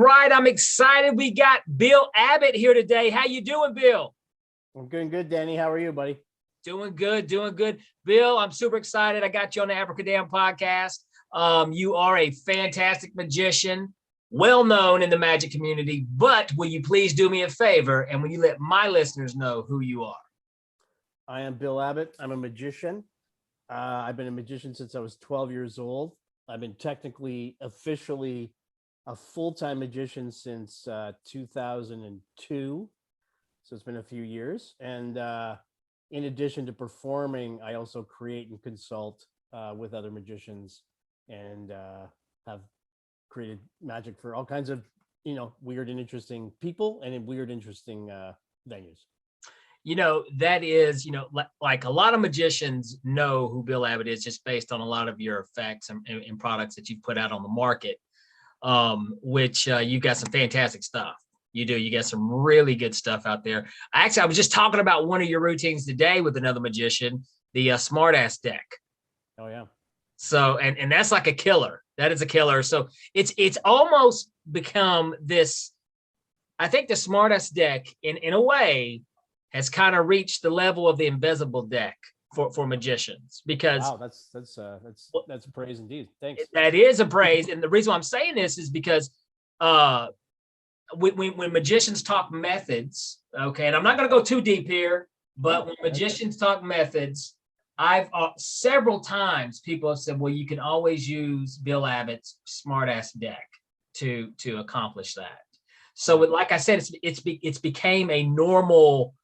right, I'm excited. We got Bill Abbott here today. How you doing, Bill? I'm doing good, Danny. How are you, buddy? Doing good, doing good. Bill, I'm super excited. I got you on the Abracadamn podcast. You are a fantastic magician, well known in the magic community, but will you please do me a favor and will you let my listeners know who you are? I am Bill Abbott. I'm a magician. I've been a magician since I was 12 years old. I've been officially a full-time magician since 2002. So it's been a few years. And in addition to performing, I also create and consult with other magicians and have created magic for all kinds of, weird and interesting people and in weird, interesting venues. That is, like a lot of magicians know who Bill Abbott is just based on a lot of your effects and products that you've put out on the market, which you've got some fantastic stuff. You do. You got some really good stuff out there. I was just talking about one of your routines today with another magician, the Smartass deck. Oh, yeah. So, and that's like a killer. That is a killer. So it's almost become this, I think the Smartass deck in a way has kind of reached the level of the invisible deck for magicians, because wow, that's praise indeed. Thanks. That is a praise. And the reason why I'm saying this is because when magicians talk methods, okay, and I'm not going to go too deep here, but when magicians talk methods, I've several times people have said, well, you can always use Bill Abbott's Smartass deck to accomplish that. So like I said, it's became a normal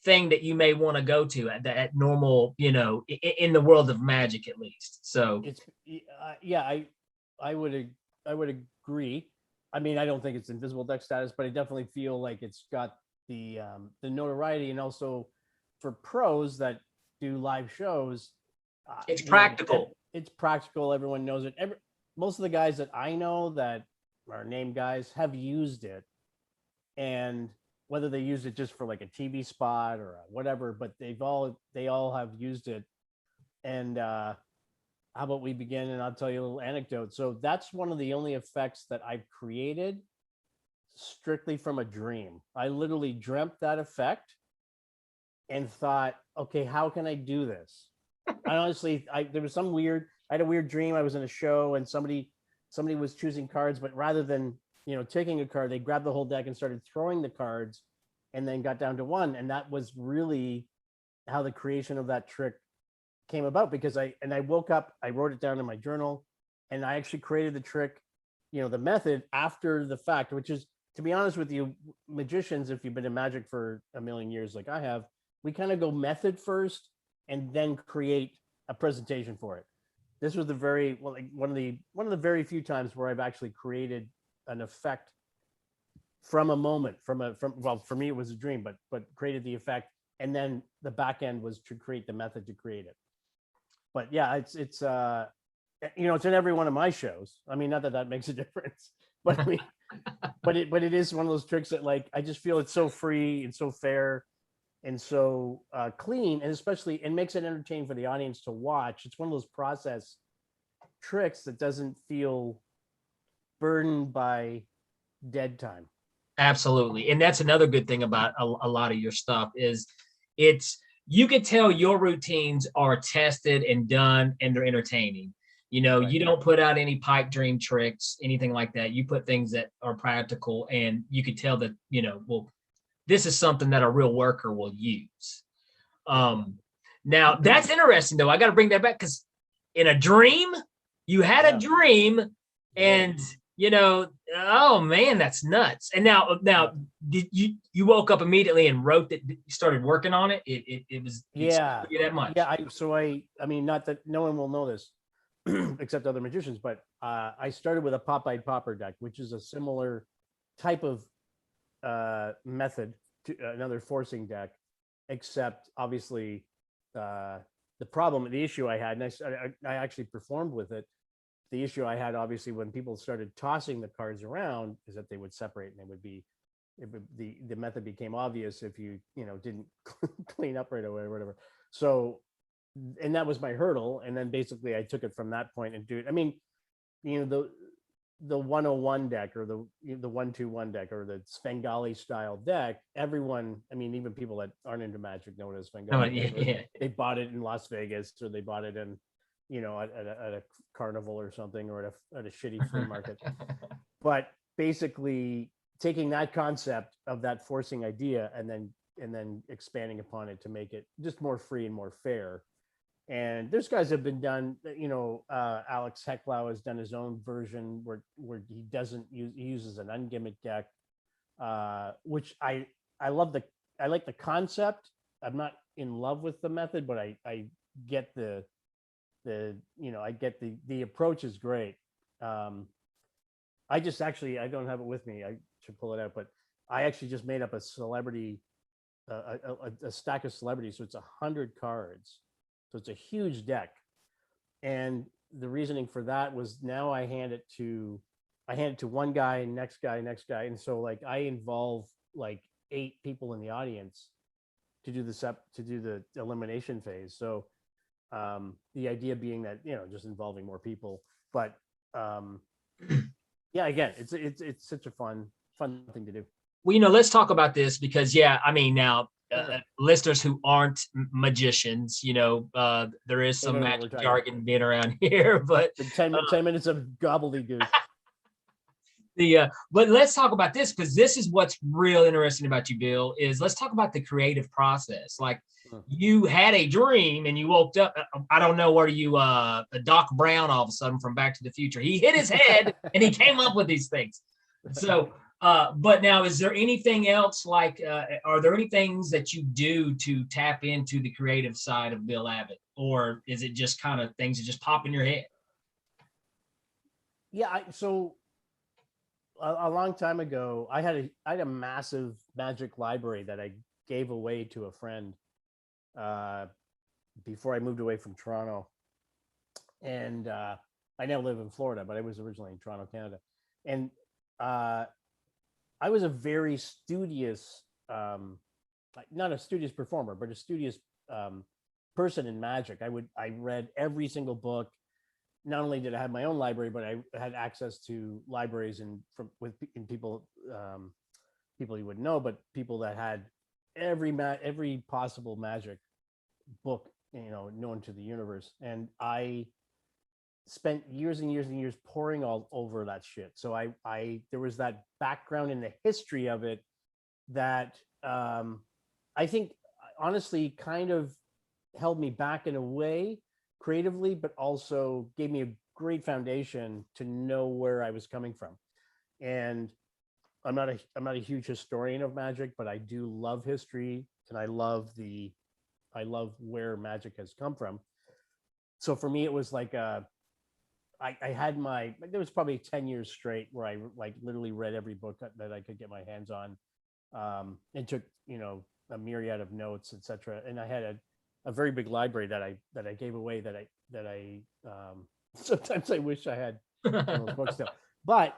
thing that you may want to go to at normal, in the world of magic, at least. So it's I would agree. I mean, I don't think it's invisible deck status, but I definitely feel like it's got the notoriety, and also for pros that do live shows, it's practical. It's practical. Everyone knows it. Most of the guys that I know that are named guys have used it, and whether they use it just for like a TV spot or whatever, but they all have used it. And how about we begin, and I'll tell you a little anecdote. So that's one of the only effects that I've created strictly from a dream. I literally dreamt that effect and thought, okay, how can I do this? I honestly, I had a weird dream. I was in a show and somebody was choosing cards, but rather than taking a card, they grabbed the whole deck and started throwing the cards and then got down to one. And that was really how the creation of that trick came about, because I woke up, I wrote it down in my journal, and I actually created the trick, the method after the fact, which is, to be honest with you, magicians, if you've been in magic for a million years like I have, we kind of go method first and then create a presentation for it. This was one of the very few times where I've actually created an effect from a moment, well, for me it was a dream, but created the effect, and then the back end was to create the method to create it. But yeah, it's it's in every one of my shows. I mean, not that makes a difference, but I mean, but it is one of those tricks that, like, I just feel it's so free and so fair and so clean, and especially it makes it entertaining for the audience to watch. It's one of those process tricks that doesn't feel burdened by dead time. Absolutely. And that's another good thing about a lot of your stuff is you can tell your routines are tested and done and they're entertaining. Right. You don't put out any pipe dream tricks, anything like that. You put things that are practical, and you could tell that, well, this is something that a real worker will use. Now that's interesting though. I got to bring that back, because in a dream, you had a dream, and oh man, that's nuts. And now did you woke up immediately and wrote that, you started working on it? It was that much. Yeah. I mean, not that no one will know this except other magicians, but I started with a pop-eyed popper deck, which is a similar type of method to another forcing deck, except obviously the issue I had, and I actually performed with it. The issue I had, obviously, when people started tossing the cards around, is that they would separate, and the method became obvious if you didn't clean up right away or whatever. So, and that was my hurdle. And then basically I took it from that point and do it. I mean, the 101 deck or the 121 deck or the Svengali style deck, everyone, I mean, even people that aren't into Magic know what a Svengali deck is. Yeah. They bought it in Las Vegas, or they bought it in, at a carnival or something, or at a shitty flea market. But basically taking that concept of that forcing idea and then expanding upon it to make it just more free and more fair. And there's guys have been done, Alex Hecklau has done his own version where he doesn't use, he uses an ungimmick deck, which I like the concept. I'm not in love with the method, but I get the approach is great. I don't have it with me. I should pull it out, but I actually just made up a celebrity, a stack of celebrities. So it's 100 cards. So it's a huge deck. And the reasoning for that was now I hand it to one guy, next guy. And so like I involve like 8 people in the audience to do the elimination phase. So the idea being that, just involving more people, but yeah, again, it's such a fun thing to do. Well, let's talk about this because, I mean, now listeners who aren't magicians, there is some magic jargon being around here, but 10 minutes of gobbledygook. But let's talk about this because this is what's real interesting about you, Bill, is let's talk about the creative process. Like you had a dream and you woke up. I don't know, where you, Doc Brown all of a sudden from Back to the Future. He hit his head and he came up with these things. So, but now, is there anything else like, are there any things that you do to tap into the creative side of Bill Abbott? Or is it just kind of things that just pop in your head? Yeah, so a long time ago, I had a massive magic library that I gave away to a friend before I moved away from Toronto. And I now live in Florida, but I was originally in Toronto, Canada. And I was a very studious, not a studious performer, but a studious person in magic. I read every single book. Not only did I have my own library, but I had access to libraries and people you wouldn't know, but people that had every possible magic book, known to the universe. And I spent years and years and years poring all over that shit. So I there was that background in the history of it that I think honestly kind of held me back in a way creatively, but also gave me a great foundation to know where I was coming from. And I'm not a huge historian of magic, but I do love history and I love where magic has come from. So for me, it was like I had there was probably 10 years straight where I like literally read every book that I could get my hands on, and took, a myriad of notes, etc. And I had a very big library that I gave away that I sometimes I wish I had those books still. But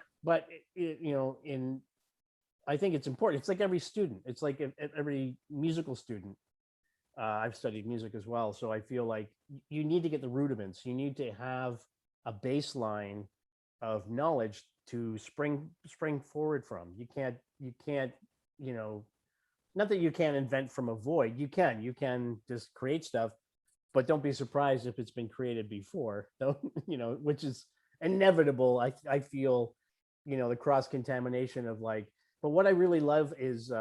I think it's important. It's like every student. It's like every musical student. I've studied music as well, so I feel like you need to get the rudiments. You need to have a baseline of knowledge to spring forward from. You can't, not that you can't invent from a void. You can just create stuff, but don't be surprised if it's been created before. Which is inevitable. I feel, the cross contamination of like. But what I really love is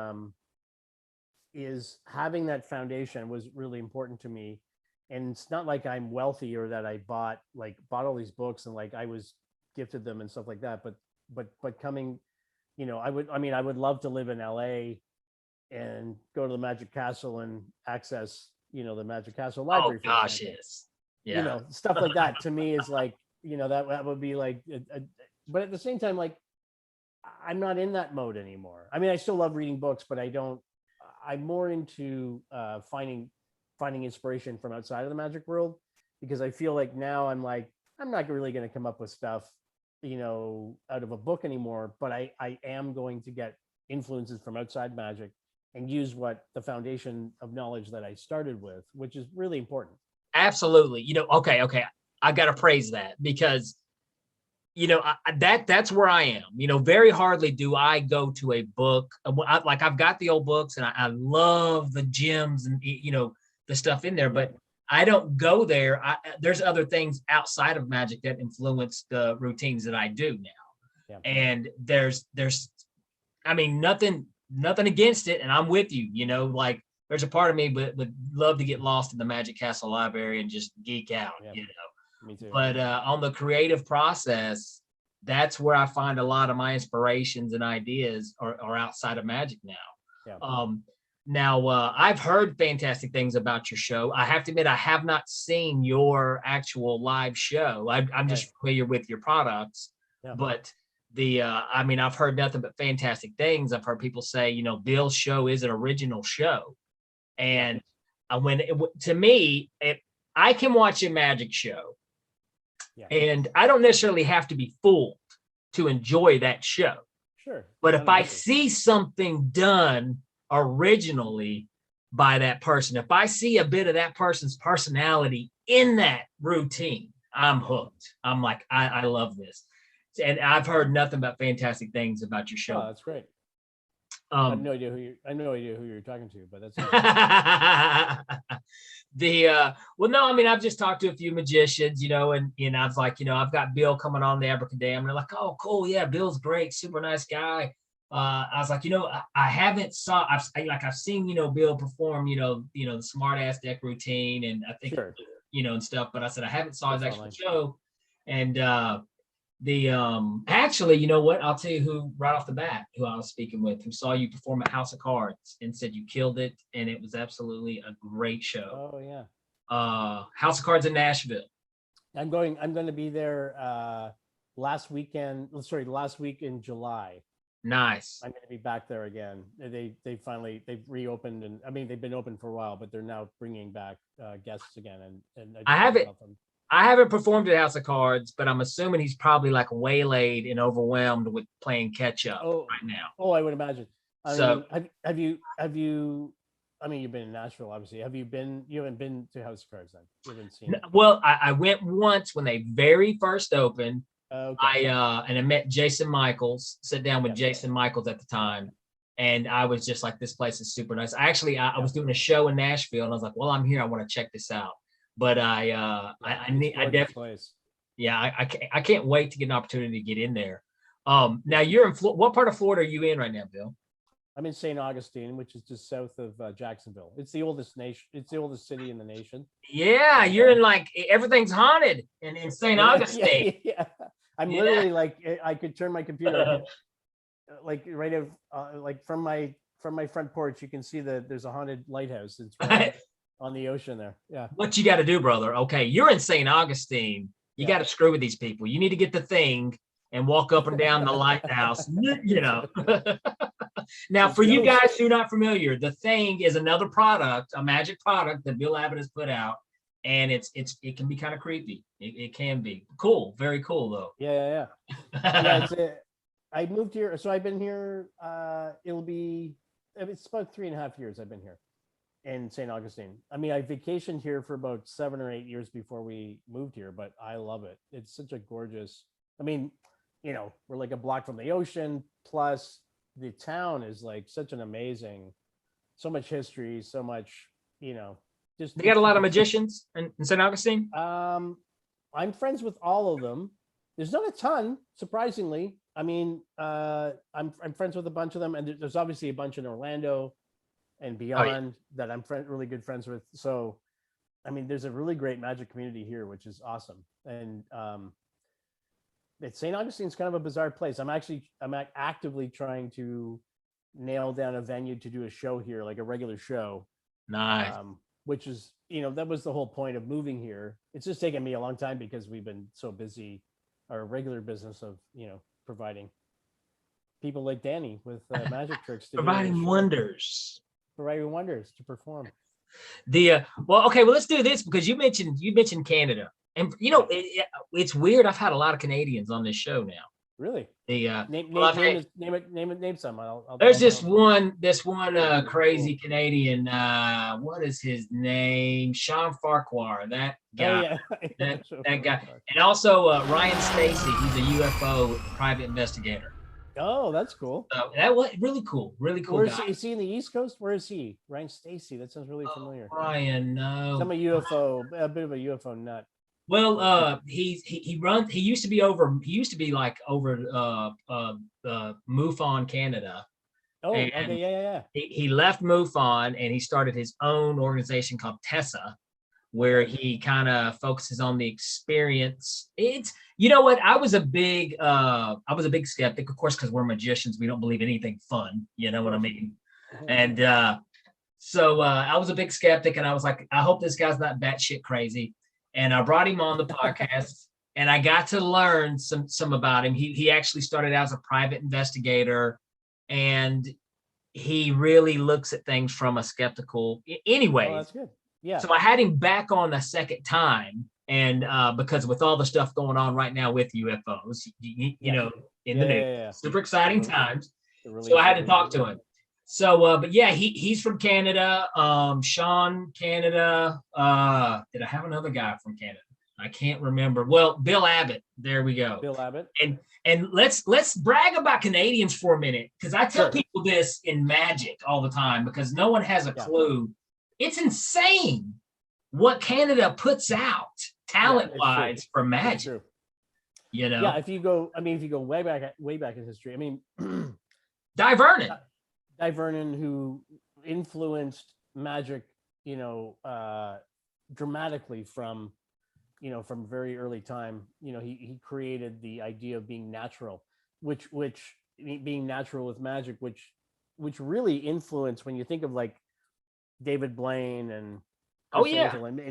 having that foundation was really important to me. And it's not like I'm wealthy or that I bought all these books and like I was gifted them and stuff like that. But coming, I would love to live in LA and go to the Magic Castle and access, the Magic Castle library. Oh gosh, yes. Yeah. Stuff like that to me is like, that would be like, but at the same time, like, I'm not in that mode anymore. I mean, I still love reading books, but I'm more into finding inspiration from outside of the magic world, because I feel like now I'm not really going to come up with stuff, out of a book anymore, but I am going to get influences from outside magic and use the foundation of knowledge that I started with, which is really important. Absolutely. Okay. I got to praise that because, that's where I am. Very hardly do I go to a book. I've got the old books and I love the gems and the stuff in there, but I don't go there. There's other things outside of magic that influence the routines that I do now. Yeah. And there's nothing against it, and I'm with you. Like there's a part of me would love to get lost in the Magic Castle library and just geek out. Me too. But on the creative process, that's where I find a lot of my inspirations and ideas are outside of magic now. Yeah. Now, I've heard fantastic things about your show. I have to admit, I have not seen your actual live show. I'm just familiar with your products, but I've heard nothing but fantastic things. I've heard people say, Bill's show is an original show. And to me, I can watch a magic show. Yeah. And I don't necessarily have to be fooled to enjoy that show. Sure. But if I see something done originally by that person, if I see a bit of that person's personality in that routine, I'm hooked. I'm like, I love this. And I've heard nothing but fantastic things about your show. Oh, that's great. I have no idea who you're talking to, but that's I've just talked to a few magicians, and I was like, I've got Bill coming on the Abracadamn, and they're like, oh, cool, yeah, Bill's great, super nice guy. I was like, I haven't I've seen, Bill perform, the smart ass deck routine, and I think, and stuff, but I said I haven't saw his actual show, and actually, you know what? I'll tell you who right off the bat, who I was speaking with, who saw you perform at House of Cards and said you killed it, and it was absolutely a great show. Oh yeah. House of Cards in Nashville. I'm going to be there last week in July. Nice. I'm going to be back there again. They've reopened, and they've been open for a while, but they're now bringing back guests again. And I haven't performed at House of Cards, but I'm assuming he's probably like waylaid and overwhelmed with playing catch up right now. Oh, I would imagine. Have you? You've been in Nashville, obviously. You haven't been to House of Cards then? You haven't seen it? Well, I went once when they very first opened. Okay. I met Jason Michaels, sat down with Jason Michaels at the time. And I was just like, this place is super nice. I was doing a show in Nashville, and I was like, well, I'm here. I want to check this out. But I definitely, I can't wait to get an opportunity to get in there. Now you're in what part of Florida are you in right now, Bill? I'm in St. Augustine, which is just south of Jacksonville. It's the oldest city in the nation. Yeah, you're in like everything's haunted in St. Augustine. Yeah. I'm literally like, I could turn my computer like right like from my front porch. You can see that there's a haunted lighthouse. It's right on the ocean there. Yeah. What you got to do, brother? Okay, you're in St. Augustine. You got to screw with these people. You need to get the thing and walk up and down the lighthouse. Now, for you guys who are not familiar, the thing is another product, a magic product that Bill Abbott has put out, and it can be kind of creepy. It can be cool, very cool though. Yeah. I moved here, so I've been here. It's about 3.5 years I've been here in St. Augustine. I vacationed here for about 7 or 8 years before we moved here, but I love it. It's such a gorgeous. We're like a block from the ocean. Plus, the town is like such an amazing, so much history, so much, just. They got a lot of magicians in St. Augustine. I'm friends with all of them. There's not a ton, surprisingly. I'm friends with a bunch of them, and there's obviously a bunch in Orlando and beyond that I'm really good friends with. So, there's a really great magic community here, which is awesome. And St. Augustine's kind of a bizarre place. I'm actively trying to nail down a venue to do a show here, like a regular show. Nice. Which is, that was the whole point of moving here. It's just taken me a long time because we've been so busy, our regular business of, providing people like Danny with magic tricks to providing wonders to perform. Let's do this because you mentioned Canada, and it's weird. I've had a lot of Canadians on this show now. Really? The Name some. there's this one crazy Canadian. What is his name? Sean Farquhar. That guy. Oh yeah, that guy. And also Ryan Stacy. He's a UFO private investigator. Oh, that's cool. So that was really cool. Really cool. Where is he in the East Coast? Where is he? Ryan Stacy. That sounds really familiar. Ryan, no. I'm a UFO, a bit of a UFO nut. Well, he used to be like over MUFON Canada. Oh, okay, yeah. He left MUFON and he started his own organization called TESSA, where he kind of focuses on the experience. It's, you know what, I was a big skeptic, of course, because we're magicians. We don't believe anything fun. You know what I mean? And so I was a big skeptic, and I was like, I hope this guy's not batshit crazy. And I brought him on the podcast, and I got to learn some about him. He actually started out as a private investigator, and he really looks at things from a skeptical. Anyway, that's good. Yeah. So I had him back on a second time, and because with all the stuff going on right now with UFOs, you know, in the news, super exciting times. So I had to talk to him. So, but yeah, he's from Canada. Sean, Canada. Did I have another guy from Canada? I can't remember. Well, Bill Abbott. There we go. Bill Abbott. And let's brag about Canadians for a minute, because I tell people this in magic all the time, because no one has a clue. It's insane what Canada puts out talent-wise for magic. You know. Yeah, if you go way back in history, I mean, Di Vernon, who influenced magic, dramatically from very early time. He created the idea of being natural, which being natural with magic, which really influenced, when you think of like David Blaine and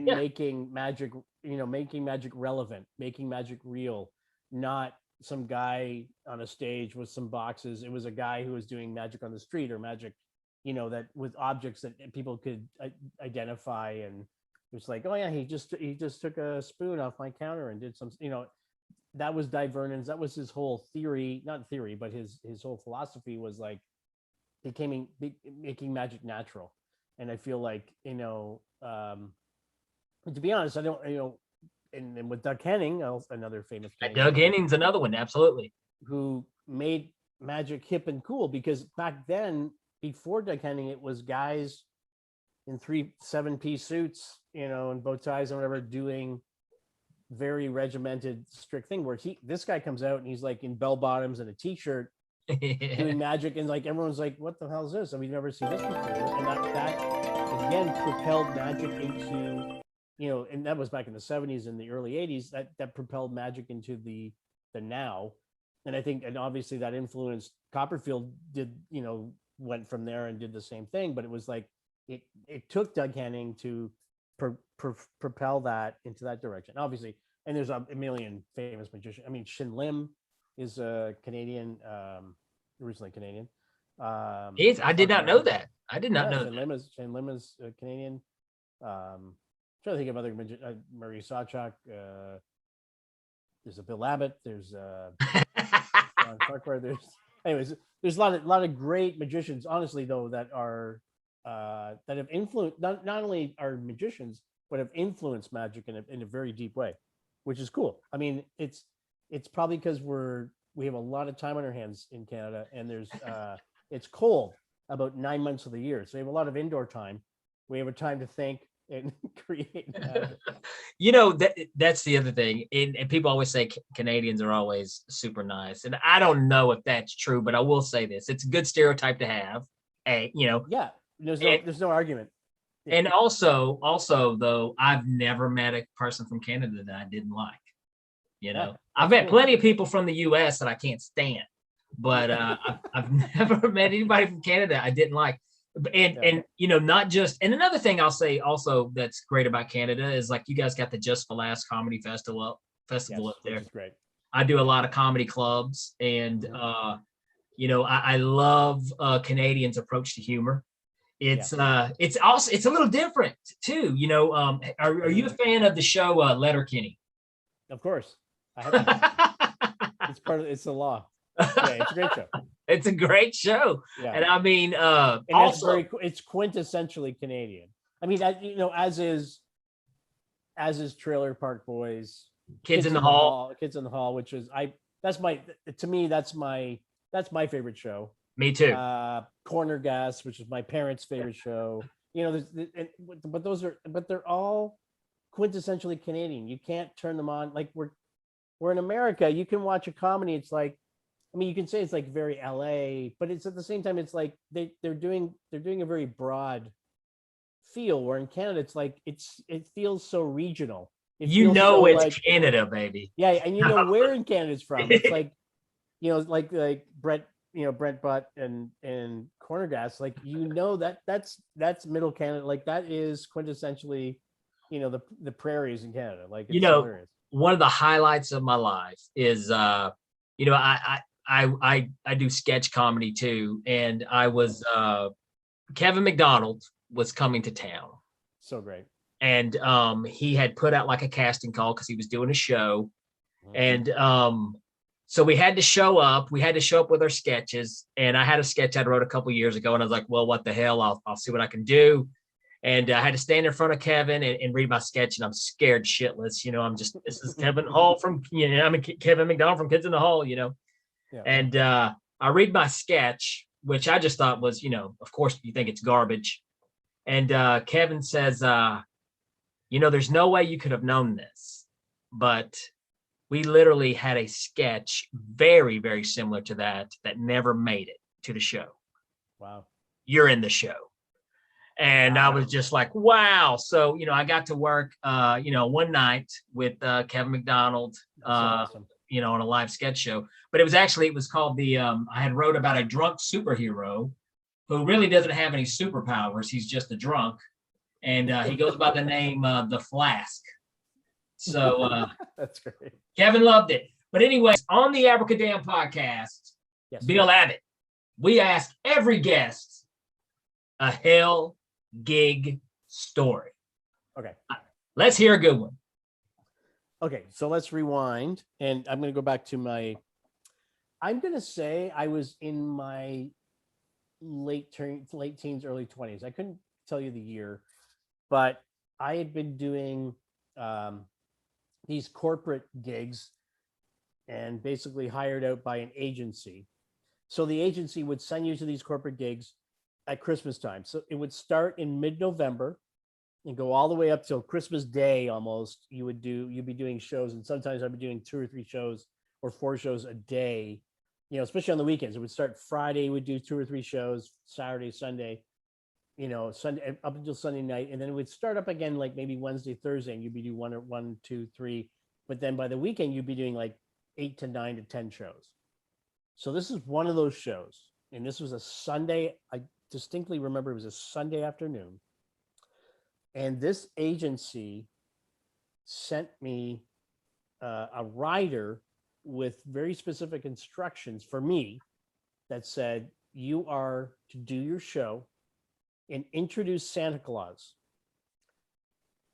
making magic, making magic relevant, making magic real, not some guy on a stage with some boxes. It was a guy who was doing magic on the street, or magic, that with objects that people could identify. And it was like, oh yeah, he just took a spoon off my counter and did some, that was Di Vernon's. That was his whole theory, not theory, but his whole philosophy was like making magic natural. And I feel like, to be honest, I don't, and with Doug Henning, another famous Doug Henning's another one, absolutely, who made magic hip and cool, because back then, before Doug Henning, it was guys in 7-piece suits, and bow ties and whatever, doing very regimented, strict thing, where this guy comes out and he's like in bell bottoms and a t-shirt doing magic, and like everyone's like, what the hell is this? And we've never seen this before. And that again propelled magic into, and that was back in the 70s and the early 80s, that propelled magic into the now. And I think, and obviously that influenced Copperfield went from there and did the same thing, but it was like, it took Doug Henning to propel that into that direction, obviously. And there's a million famous magicians. I mean, Shin Lim is a Canadian, originally Canadian. I did not know that. I did not know Shin Lim is Canadian. Trying to think of other Murray Sawchuk. There's a Bill Abbott. There's John Farquhar. There's a lot of great magicians, honestly, though, that are that have influenced, not only are magicians, but have influenced magic in a very deep way, which is cool. I mean, it's probably because we have a lot of time on our hands in Canada, and there's it's cold about 9 months of the year, so we have a lot of indoor time. We have a time to think and create magic. That's the other thing, and people always say Canadians are always super nice, and I don't know if that's true, but I will say this: it's a good stereotype to have. Yeah, there's no argument. And also though, I've never met a person from Canada that I didn't like. I've met plenty of people from the U.S. that I can't stand, but I've never met anybody from Canada I didn't like. And not just. And another thing I'll say also that's great about Canada is, like, you guys got the Just for Laughs comedy festival up there. Great. I do a lot of comedy clubs, and I love Canadians' approach to humor. It's also, it's a little different too. Are you a fan of the show Letterkenny? Of course. I have It's the law. Yeah, it's a great show. It's a great show. Yeah. And I mean, And also it's quintessentially Canadian. I mean, as is Trailer Park Boys, Kids in the Hall. Kids in the Hall, which is that's my favorite show. Me too. Corner Gas, which is my parents' favorite show. But they're all quintessentially Canadian. You can't turn them on. Like we're in America. You can watch a comedy. It's like, I mean, you can say it's like very LA, but it's at the same time, it's like they're doing a very broad feel. Where in Canada, it's like it feels so regional. It's like, Canada, baby. Yeah, and where in Canada it's from. It's like, like Brent Butt and Corner Gas, like that's middle Canada. Like that is quintessentially, the prairies in Canada. Like it's hilarious. One of the highlights of my life is I do sketch comedy too, and I was Kevin McDonald was coming to town. So great. And he had put out like a casting call because he was doing a show. And so we had to show up. We had to show up with our sketches. And I had a sketch I wrote a couple years ago, and I was like, well, what the hell? I'll see what I can do. And I had to stand in front of Kevin and read my sketch, and I'm scared shitless. This is Kevin Hall from, I'm Kevin McDonald from Kids in the Hall, Yeah. And I read my sketch, which I just thought was, of course you think it's garbage. And Kevin says, there's no way you could have known this, but we literally had a sketch very, very similar to that never made it to the show. Wow. You're in the show. And I was just like, wow. So, I got to work, one night with Kevin McDonald, awesome. On a live sketch show. But it was called I had wrote about a drunk superhero who really doesn't have any superpowers. He's just a drunk. And he goes by the name The Flask. So that's great. Kevin loved it. But anyways, on the Abracadamn podcast, yes, Bill Abbott, we ask every guest a hell gig story. Okay. Let's hear a good one. Okay, so let's rewind. And I'm going to go back to I'm going to say I was in my late teens, early 20s. I couldn't tell you the year, but I had been doing these corporate gigs and basically hired out by an agency. So the agency would send you to these corporate gigs at Christmas time. So it would start in mid-November and go all the way up till Christmas Day almost. You'd be doing shows, and sometimes I'd be doing 2 or 3 shows or 4 shows a day, especially on the weekends. It would start Friday, we'd do 2 or 3 shows, Saturday, Sunday, Sunday up until Sunday night. And then it would start up again, like maybe Wednesday, Thursday, and you'd be doing 1, 2, 3. But then by the weekend, you'd be doing like 8 to 9 to 10 shows. So this is one of those shows. And this was a Sunday. I distinctly remember it was a Sunday afternoon. And this agency sent me a rider with very specific instructions for me that said, you are to do your show and introduce Santa Claus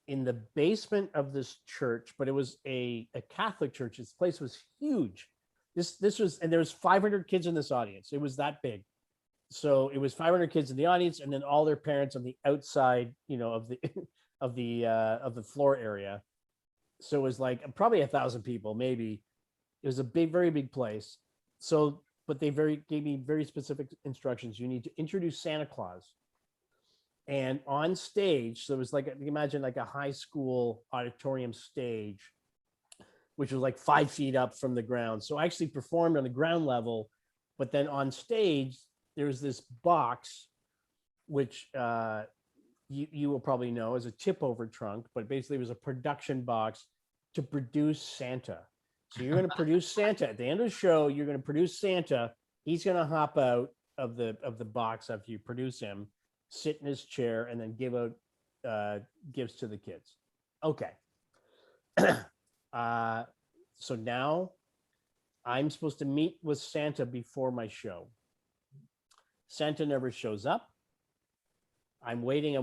in the basement of this church, but it was a Catholic church. This place was huge. This was, and there was 500 kids in this audience. It was that big. So it was 500 kids in the audience, and then all their parents on the outside, of the floor area. So it was like probably 1,000 people, maybe. It was a very big place. So, but they gave me very specific instructions. You need to introduce Santa Claus. And on stage, so it was like, imagine like a high school auditorium stage, which was like 5 feet up from the ground. So I actually performed on the ground level, but then on stage, there was this box, which you will probably know as a tip over trunk, but basically it was a production box to produce Santa. So you're going to produce Santa at the end of the show. You're going to produce Santa. He's going to hop out of the box after you produce him, sit in his chair, and then give out gifts to the kids. Okay. So now I'm supposed to meet with Santa before my show. Santa never shows up. I'm waiting.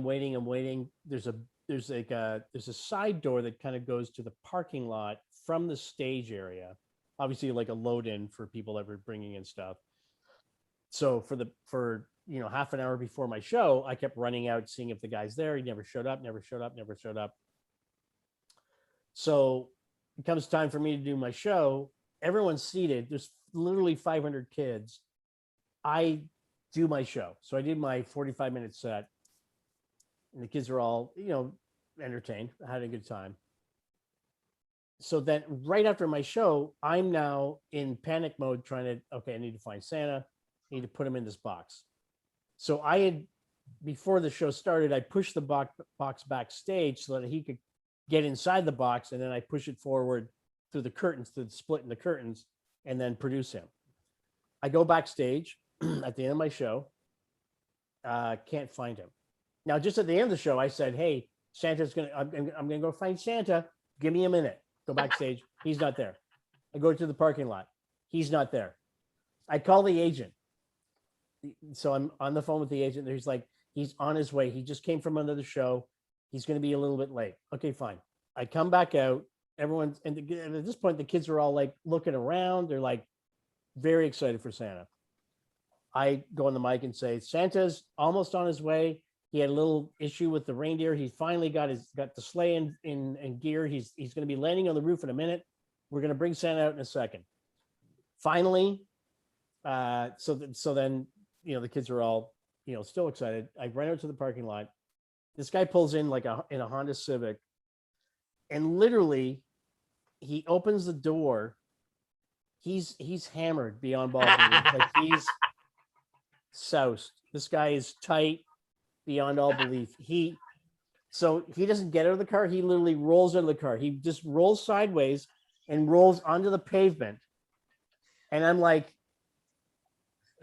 There's a side door that kind of goes to the parking lot from the stage area. obviously like a load in for people that were bringing in stuff. So for half an hour before my show, I kept running out, seeing if the guy's there. He never showed up. So it comes time for me to do my show. Everyone's seated. There's literally 500 kids. I do my show. So I did my 45-minute set, and the kids are all, entertained. I had a good time. So then right after my show, I'm now in panic mode I need to find Santa. I need to put him in this box. So before the show started, I pushed the box backstage so that he could get inside the box, and then I push it forward through the curtains, through the split in the curtains, and then produce him. I go backstage at the end of my show, can't find him. Now, just at the end of the show, I said, "Hey, I'm gonna go find Santa. Give me a minute." Go backstage. He's not there. I go to the parking lot. He's not there. I call the agent. So I'm on the phone with the agent. He's like, he's on his way. He just came from another show. He's going to be a little bit late. Okay, fine. I come back out. And at this point, the kids are all like looking around. They're like very excited for Santa. I go on the mic and say, Santa's almost on his way. He had a little issue with the reindeer. He finally got the sleigh in gear. He's going to be landing on the roof in a minute. We're going to bring Santa out in a second. Finally, so then the kids are all still excited. I ran out to the parking lot. This guy pulls in in a Honda Civic, and literally, he opens the door. He's hammered beyond ball belief. Like he's soused. This guy is tight beyond all belief. He doesn't get out of the car. He literally rolls out of the car. He just rolls sideways and rolls onto the pavement. And I'm like,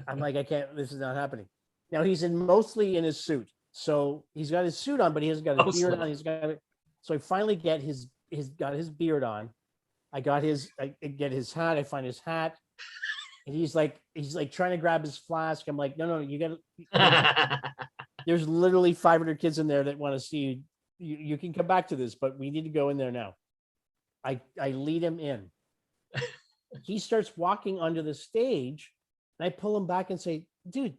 I can't, this is not happening. Now he's mostly in his suit. So he's got his suit on, but he hasn't got his beard on. So I finally get his beard on. I get his hat. I find his hat. And he's like trying to grab his flask. I'm like, no, you gotta, there's literally 500 kids in there that want to see you. You can come back to this, but we need to go in there now. I lead him in. He starts walking onto the stage, and I pull him back and say, dude,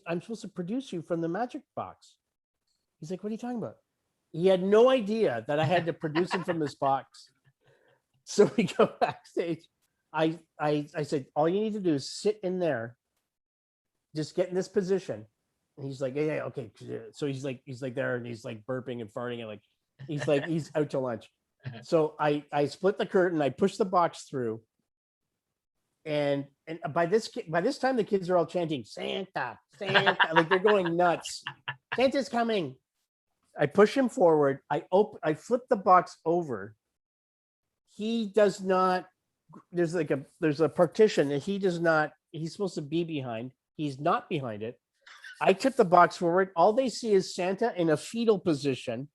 I'm supposed to produce you from the magic box. He's like, what are you talking about? He had no idea that I had to produce him from this box. So we go backstage. I said, all you need to do is sit in there, just get in this position. And he's like, yeah, okay. So he's like there, and he's like burping and farting, and he's out to lunch. So I split the curtain, I push the box through, and by this time the kids are all chanting Santa, Santa, like they're going nuts. Santa's coming. I push him forward. I flip the box over. He does not. There's a partition that he's supposed to be behind. He's not behind it. I tip the box forward. All they see is Santa in a fetal position,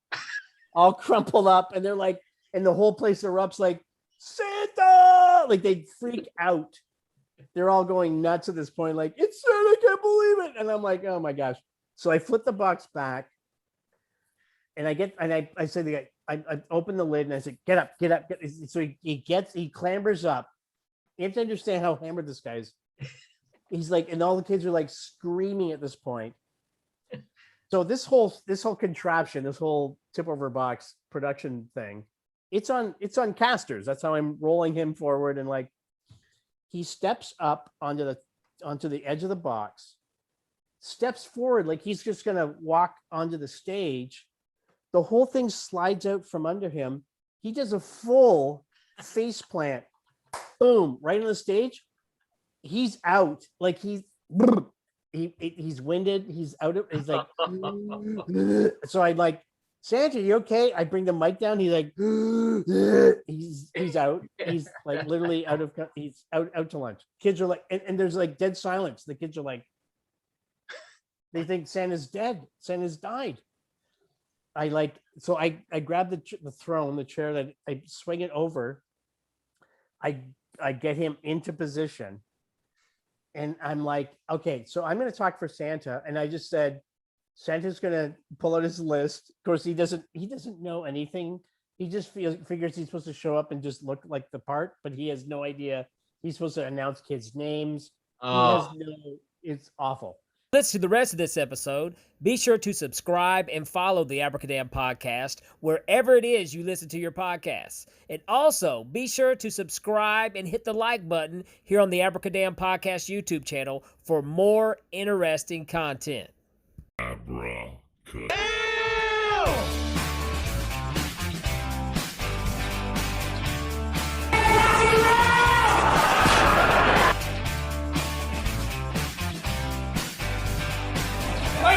all crumpled up, and they're like, and the whole place erupts like Santa. Like they freak out. They're all going nuts at this point. Like, it's Santa, I can't believe it. And I'm like, oh my gosh. So I flip the box back, and I say to the guy, I open the lid and I said, get up. So he clambers up. You have to understand how hammered this guy is. He's like, and all the kids are like screaming at this point. So this whole contraption, this whole tip over box production thing, it's on casters. That's how I'm rolling him forward. And like, he steps up onto the edge of the box, steps forward like he's just gonna walk onto the stage. The whole thing slides out from under him. He does a full face plant, boom, right on the stage. He's out, like he's winded. He's out of. He's like, so I'm like, Santa, you okay? I bring the mic down. He's like, he's out. He's like literally he's out to lunch. Kids are like, and there's like dead silence. The kids are like, they think Santa's dead. Santa's died. I grab the throne, the chair, that I swing it over. I get him into position, and I'm like, okay, so I'm going to talk for Santa. And I just said, Santa's going to pull out his list. Of course, he doesn't know anything. He just figures he's supposed to show up and just look like the part, but he has no idea He's supposed to announce kids' names. Oh. It's awful. Listen to the rest of this episode. Be sure to subscribe and follow the Abracadamn podcast wherever it is you listen to your podcasts. And also, be sure to subscribe and hit the like button here on the Abracadamn podcast YouTube channel for more interesting content. Abracadabra.